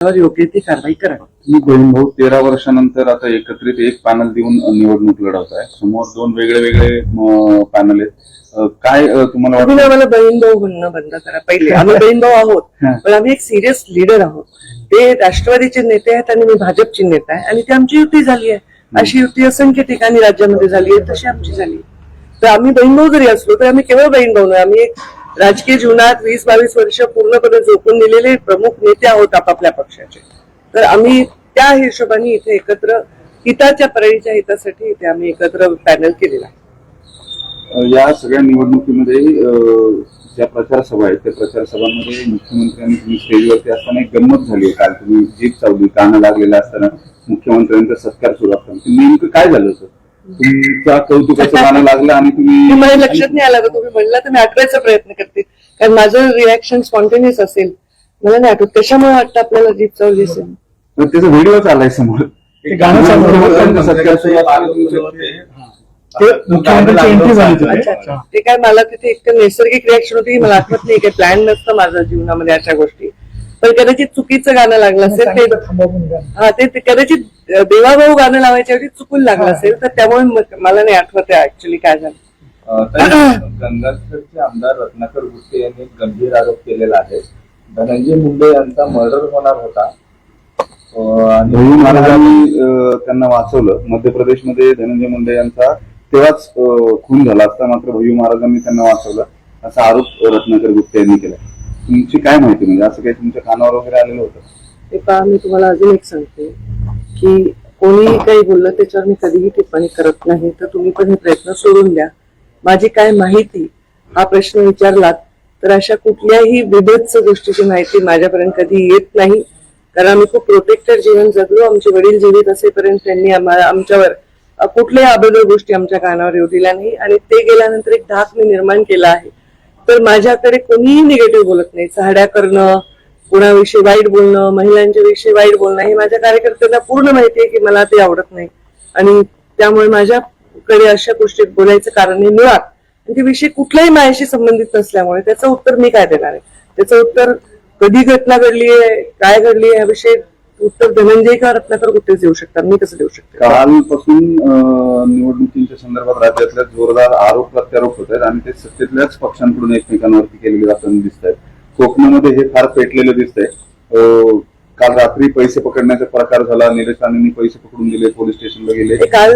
योग्य ती कारवाई करावी. तुम्ही बहीण भाऊ 13 वर्षानंतर आता एकत्रित एक पॅनल देऊन निवडणूक लढवत आहे. समोर दोन वेगळे वेगळे पॅनल आहेत. काय तुम्हाला तुम्ही ना मला बहीण भाऊ म्हणणं बंद करा. पहिले आम्ही बहीण भाऊ आहोत, पण आम्ही एक सिरियस लीडर आहोत. ते राष्ट्रवादीचे नेते आहेत आणि मी भाजपची नेता आहे आणि ती आमची युती झाली आहे. अशी युती असंख्य ठिकाणी राज्यामध्ये झाली आहे, तशी आमची झाली. तर आम्ही बहीण भाऊ जरी असलो तर आम्ही केवळ बहीण भाऊ नाही, आम्ही एक राजकीय जीवनात 20-22 वर्ष पूर्णपणे झोकून दिलेले प्रमुख नेते आहोत आपापल्या पक्षाचे. तर आम्ही त्या हिशोबाने इथे एकत्र हिताच्या परळीच्या हितासाठी इथे आम्ही एकत्र पॅनल केलेला आहे. या सगळ्या निवडणुकीमध्ये ज्या प्रचार सभा आहेत त्या प्रचार सभांमध्ये मुख्यमंत्र्यांनी तुम्ही स्टेजवरती असताना एक गंमत झाली आहे. काल तुम्ही जीप चावली, कानं लागलेला असताना मुख्यमंत्र्यांचा सत्कार सुरू असताना नेमकं काय झालं होतं? तुमचा कौतुकाचं गाणं लागलं आणि तुम्ही माझ्या लक्षात नाही आलं. तुम्ही म्हणला तर मी आठवायचा प्रयत्न करते, कारण माझं रिॲक्शन स्पॉन्टेनियस असेल. मला नाही आठवत कशामुळे वाटतं आपल्याला जीप चावली असेल. त्याचा व्हिडिओ आलाय समोर. ते काय मला तिथे एक नैसर्गिक रिॲक्शन होती, मला आठवत नाही. काही प्लॅन नसतं माझं जीवनामध्ये अशा गोष्टी. पण कदाचित चुकीचं गाणं लागलं असेल ते कदाचित देवाभाऊ गाणं लावायच्या वेळी चुकून लागलं असेल, तर त्यामुळे मला नाही आठवत आहे ऍक्च्युली काय झालं. गंगाखेडचे आमदार रत्नाकर गुट्टे यांनी गंभीर आरोप केलेला आहे. धनंजय मुंडे यांचा मर्डर होणार होता आणि भय्यू महाराजांनी त्यांना वाचवलं. मध्य प्रदेशमध्ये धनंजय मुंडे यांचा तेव्हाच खून झाला असता, मात्र भय्यू महाराजांनी त्यांना वाचवलं असा आरोप रत्नाकर गुट्टे यांनी केला. तुमची काय माहिती, म्हणजे असं काही तुमच्या कानावर वगैरे आलेलं होतं? ते पहा, मी तुम्हाला अजून एक सांगते की कोणीही काही बोललं त्याच्यावर मी कधीही टिप्पणी करत नाही. तर तुम्ही पण हे प्रयत्न सोडून द्या. माझी काय माहिती हा प्रश्न विचारलात तर अशा कुठल्याही विभत्स गोष्टीची माहिती माझ्यापर्यंत कधी येत नाही, कारण आम्ही खूप प्रोटेक्टेड जीवन जगलो. आमचे वडील जीवित असेपर्यंत त्यांनी आमच्यावर कुठल्याही अबोध गोष्टी आमच्या कानावर येऊ दिल्या नाही आणि ते गेल्यानंतर एक धाक मी निर्माण केला आहे. तर माझ्याकडे कोणीही निगेटिव्ह बोलत नाही. चहाड्या करणं, कुणाविषयी वाईट बोलणं, महिलांच्या विषयी वाईट बोलणं हे माझ्या कार्यकर्त्यांना पूर्ण माहिती आहे की मला ते आवडत नाही आणि त्यामुळे माझ्याकडे अशा गोष्टी बोलायचं कारण आहे मुळात. आणि ते विषय कुठल्याही माझ्याशी संबंधित नसल्यामुळे त्याचं उत्तर मी काय देणार आहे? त्याचं उत्तर कधी घटना घडली आहे, काय घडली आहे याविषयी उत्तर धनंजय का रत्नाकर कुठेच देऊ शकतात, मी कसं देऊ शकते? कालपासून निवडणुकीच्या संदर्भात राज्यातल्या जोरदार आरोप प्रत्यारोप होत आहेत आणि ते सत्तेतल्याच पक्षांकडून एकमेकांवरती केलेले जाताना दिसत आहेत. कोकणामध्ये हे फार पेटलेलं दिसतंय. काल रात्री पैसे पकडण्याचा प्रकार झाला. निलेश राणेंनी पैसे पकडून दिले, पोलीस स्टेशनला गेले. काल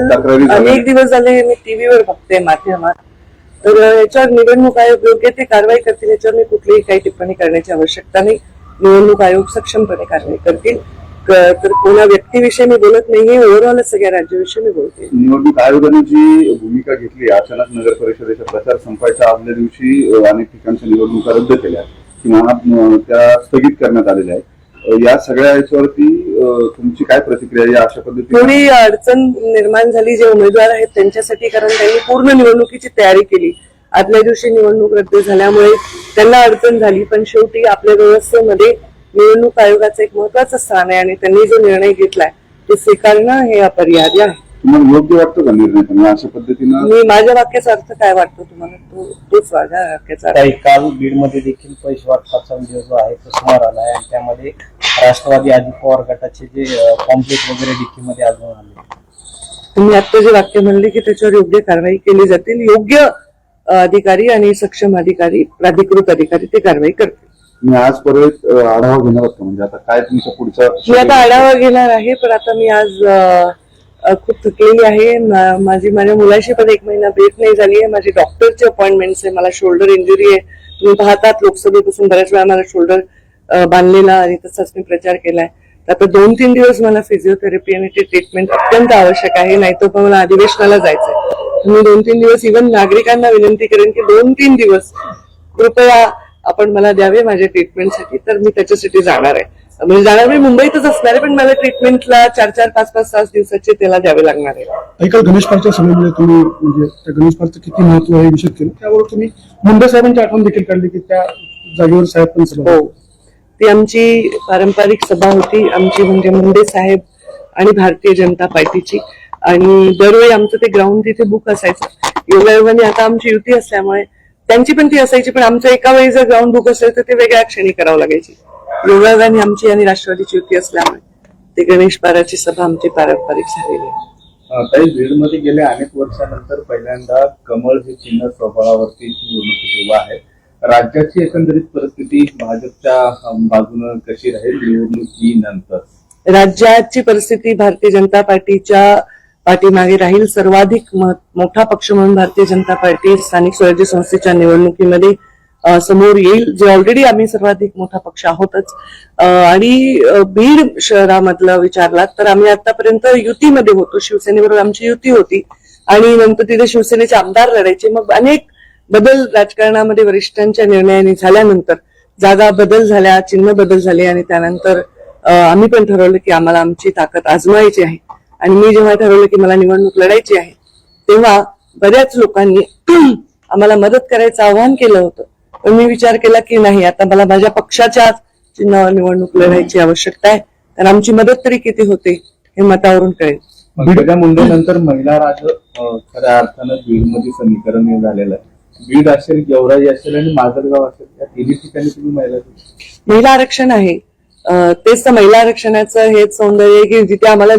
अनेक दिवस झाले मी टीव्हीवर बघते माध्यमात. तर याच्यावर निवडणूक आयोग योग्य ते कारवाई करतील, याच्यावर मी कुठलीही काही टिप्पणी करण्याची आवश्यकता नाही. निवडणूक आयोग सक्षमपणे कारवाई करतील. तर कोणा व्यक्तीविषयी मी बोलत नाही, ओव्हरऑल सगळ्या राज्याविषयी मी बोलते. निवडणूक आयोगाने जी भूमिका घेतली, अचानक नगर परिषदेचा प्रचार संपायच्या आदल्या दिवशी अनेक ठिकाणच्या निवडणुका रद्द केल्या किंवा त्या स्थगित करण्यात आलेल्या आहेत. या सगळ्या याच्यावरती तुमची काय प्रतिक्रिया? या अशा पद्धतीने थोडी अडचण निर्माण झाली जे उमेदवार आहेत त्यांच्यासाठी, कारण त्यांनी पूर्ण निवडणुकीची तयारी केली. आदल्या दिवशी निवडणूक रद्द झाल्यामुळे त्यांना अडचण झाली. पण शेवटी आपल्या व्यवस्थेमध्ये निवडणूक आयोगाचं एक महत्वाचं स्थान आहे आणि त्यांनी जो निर्णय घेतलाय तो स्वीकारणं हे अपरिहार्य आहे. तुम्हाला योग्य वाटतं का निर्णय अशा पद्धतीनं? मी माझ्या वाक्याचा अर्थ काय वाटतो तुम्हाला तोच माझ्या वाक्याचा अर्थ. काल बीडमध्ये देखील पैसे वाटपाचा व्हिडिओ जो आहे तो समोर आलाय आणि त्यामध्ये राष्ट्रवादी अजित पवार गटाचे जे कॉम्प्लेक्स वगैरे डिक्कीमध्ये आढळून आले. तुम्ही आता जे वाक्य म्हणले की त्याच्यावर योग्य कारवाई केली जातील. योग्य अधिकारी आणि सक्षम अधिकारी, प्राधिकृत अधिकारी ते कारवाई करतील. मी आज परत आढावा घेणार होतो, म्हणजे आता काय तुमचं पुढचं? मी आता आढावा घेणार आहे, पण आता मी आज खूप थकलेली आहे. माझ्या मुलाशी पण 1 महिना भेट नाही झाली आहे. माझी डॉक्टरची अपॉइंटमेंट्स आहे. मला शोल्डर इंजुरी आहे. तुम्ही पाहतात लोकसभेपासून बऱ्याच वेळा मला शोल्डर बांधलेला आणि तसाच मी प्रचार केलाय. तर आता 2-3 दिवस मला फिजिओथेरपी आणि ते ट्रीटमेंट अत्यंत आवश्यक आहे, नाहीतर पण मला अधिवेशनाला जायचंय. मी 2-3 दिवस इव्हन नागरिकांना विनंती करेन की 2-3 दिवस कृपया आपण मला द्यावे माझ्या ट्रीटमेंटसाठी. तर मी त्याच्यासाठी जाणार आहे. म्हणजे जाणार मी मुंबईतच असणार आहे, पण मला ट्रीटमेंटला 4-4, 5-5, 6 दिवसाचे त्याला द्यावे लागणार आहे. काल गणेश पालच्या सभेमध्ये तुम्ही म्हणजे त्या गणेश पालचं किती महत्व आहे विषय केलं, त्यावर तुम्ही मुंडे साहेबांची आठवण देखील काढली की त्या जागेवर साहेब पण सभा. हो, ती आमची पारंपरिक सभा होती. आमची म्हणजे मुंडे साहेब आणि भारतीय जनता पार्टीची. आणि दरवेळी आमचं ते ग्राउंड तिथे बुक असायचं. योगायोगाने आता आमची युती असल्यामुळे त्यांची पण ती असायची, पण आमचं एका वेळी जर ग्राउंड बुक असेल तर ते वेगळ्या क्षणी करावं लागायची. योगायोगाने आमची आणि राष्ट्रवादीची युती असल्यामुळे ते गणेश पाराची सभा आमची पारंपरिक झालेली आहे. काही बीडमध्ये गेल्या अनेक वर्षानंतर पहिल्यांदा कमळ हे चिन्ह स्वबळावरती निवडणुकीत उभं आहे. राज्याची एकंदरीत परिस्थिती भाजपच्या बाजूने कशी राहील निवडणुकीनंतर? राज्याची परिस्थिती भारतीय जनता पार्टीच्या पाठीमागे राहील. सर्वाधिक मोठा पक्ष म्हणून भारतीय जनता पार्टी स्थानिक स्वराज्य संस्थेच्या निवडणुकीमध्ये समोर येईल, जे ऑलरेडी आम्ही सर्वाधिक मोठा पक्ष आहोतच. आणि बीड शहरामधलं विचारलात तर आम्ही आतापर्यंत युतीमध्ये होतो, शिवसेनेबरोबर आमची युती होती आणि नंतर तिथे शिवसेनेचे आमदार लढायचे. मग अनेक बदल राजकारणामध्ये वरिष्ठांच्या निर्णयाने झाल्यानंतर जागा बदल झाल्या, चिन्ह बदल झाले आणि त्यानंतर आम्ही पण ठरवलं की आम्हाला आमची ताकद आजमायची आहे. आणि मी जेव्हा ठरवलं की मला निवडणूक लढायची आहे तेव्हा बऱ्याच लोकांनी आम्हाला मदत करायचं आवाहन केलं होतं. पण मी विचार केला की नाही, आता मला माझ्या पक्षाच्या चिन्हावर निवडणूक लढायची आवश्यकता आहे, तर आमची मदत तरी किती होते हे मतावरून कळेल. पंकजा मुंडेनंतर महिला राज खऱ्या अर्थानं बीडमध्ये समीकरण हे झालेलं आहे. बीड असेल, गेवराई असेल आणि माजलगाव असेल, या तिन्ही ठिकाणी तुम्ही महिला आरक्षण आहे. तेच तर महिला आरक्षणाचं हेच सौंदर्य आहे की जिथे आम्हाला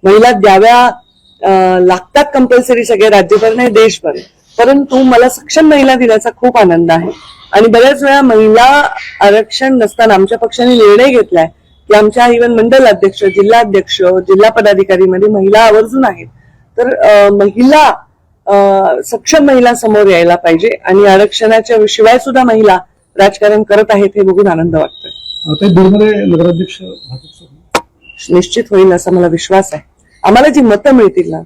महिला द्याव्या लागतात कंपल्सरी सगळे राज्यभर नाही देशभर, परंतु मला सक्षम महिला दिल्याचा खूप आनंद आहे. आणि बऱ्याच वेळा महिला आरक्षण नसताना आमच्या पक्षाने निर्णय घेतलाय की आमच्या इव्हन मंडल अध्यक्ष, जिल्हाध्यक्ष, जिल्हा पदाधिकारीमध्ये महिला आवर्जून आहेत. तर महिला सक्षम महिला समोर यायला पाहिजे आणि आरक्षणाच्या शिवाय सुद्धा महिला राजकारण करत आहेत हे बघून आनंद वाटतोय. बीडमध्ये नगराध्यक्ष भाजपचं निश्चित होईल असा मला विश्वास आहे. आम्हाला जी मतं मिळतील ना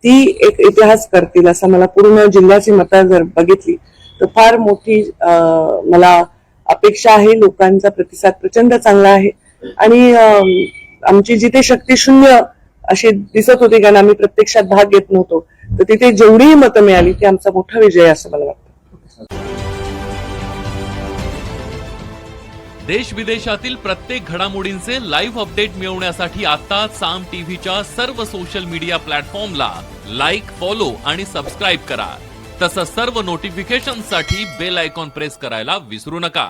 ती एक इतिहास करतील असं मला पूर्ण जिल्ह्याची मतं जर बघितली तर फार मोठी मला अपेक्षा आहे. लोकांचा प्रतिसाद प्रचंड चांगला आहे आणि आमची जिथे शक्ती शून्य अशी दिसत होती कारण आम्ही प्रत्यक्षात भाग घेत नव्हतो, तर तिथे जेवढीही मतं मिळाली ती आमचा मोठा विजय असं मला वाटतं. देश विदेशातील प्रत्येक घडामोडींचे लाईव्ह अपडेट मिळवण्यासाठी आता साम टीव्हीच्या सर्व सोशल मीडिया प्लॅटफॉर्मला लाईक, फॉलो आणि सबस्क्राईब करा. तसंच सर्व नोटिफिकेशनसाठी बेल आयकॉन प्रेस करायला विसरू नका.